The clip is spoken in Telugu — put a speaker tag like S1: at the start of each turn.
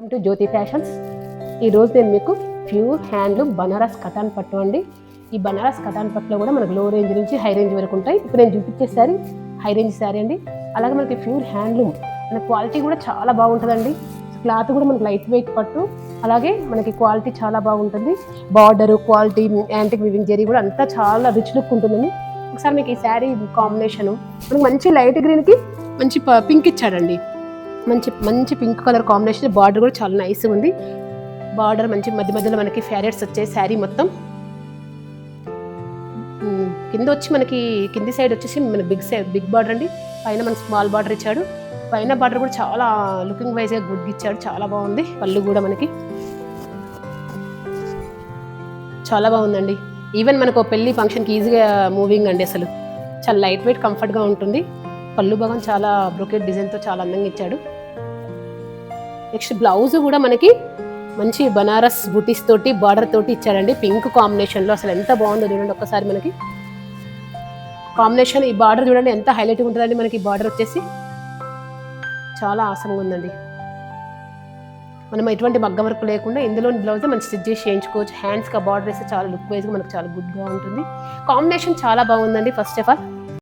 S1: To Jyothi fashions. ఈరోజు నేను మీకు ప్యూర్ హ్యాండ్లూమ్ బనారస్ కథాన్ పట్టు అండి. ఈ బనారస్ కథాన్ పట్టులో కూడా మనకు లో రేంజ్ నుంచి హై రేంజ్ వరకు ఉంటాయి. ఇప్పుడు నేను చూపించే శారీ హై రేంజ్ శారీ అండి. అలాగే మనకి ప్యూర్ హ్యాండ్లూమ్, మన క్వాలిటీ కూడా చాలా బాగుంటుందండి. క్లాత్ కూడా మనకి లైట్ వెయిట్ పట్టు, అలాగే మనకి క్వాలిటీ చాలా బాగుంటుంది. Border quality, antique weaving zari కూడా అంతా చాలా రిచ్ లుక్ ఉంటుందండి. ఒకసారి మీకు ఈ శారీ కాంబినేషను మనకి మంచి లైట్ గ్రీన్కి మంచి పింక్ ఇచ్చాడండి. మంచి మంచి పింక్ కలర్ కాంబినేషన్. బార్డర్ కూడా చాలా నైస్ ఉంది. బార్డర్ మంచి మధ్య మధ్యలో మనకి ఫ్యారెట్స్ వచ్చాయి. శారీ మొత్తం కింద వచ్చి మనకి కింది సైడ్ వచ్చేసి మనకి బిగ్ బార్డర్ అండి. పైన మనకి స్మాల్ బార్డర్ ఇచ్చాడు. పైన బార్డర్ కూడా చాలా లుకింగ్ వైజ్గా గుడ్ ఇచ్చాడు. చాలా బాగుంది. పళ్ళు కూడా మనకి చాలా బాగుందండి. ఈవెన్ మనకు పెళ్లి ఫంక్షన్కి ఈజీగా మూవింగ్ అండి. అసలు చాలా లైట్ వెయిట్ కంఫర్ట్గా ఉంటుంది. పళ్ళు భాగం చాలా బ్రోకెట్ డిజైన్తో చాలా అందంగా ఇచ్చాడు. నెక్స్ట్ బ్లౌజ్ కూడా మనకి మంచి బనారస్ బూటీస్ తోటి బార్డర్ తోటి ఇచ్చాడండి. పింక్ కాంబినేషన్లో అసలు ఎంత బాగుందో చూడండి ఒక్కసారి. మనకి కాంబినేషన్ ఈ బార్డర్ చూడండి ఎంత హైలైట్గా ఉంటుందండి. మనకి ఈ బార్డర్ వచ్చేసి చాలా ఆసంగా ఉందండి. మనం ఎటువంటి మగ్గం వర్క్ లేకుండా ఇందులోని బ్లౌజ్ మనం స్టిచ్ చేసి చేయించుకోవచ్చు. హ్యాండ్స్కి బార్డర్ వేస్తే చాలా లుక్ వైజ్గా మనకు చాలా గుడ్గా ఉంటుంది. కాంబినేషన్ చాలా బాగుందండి. First of all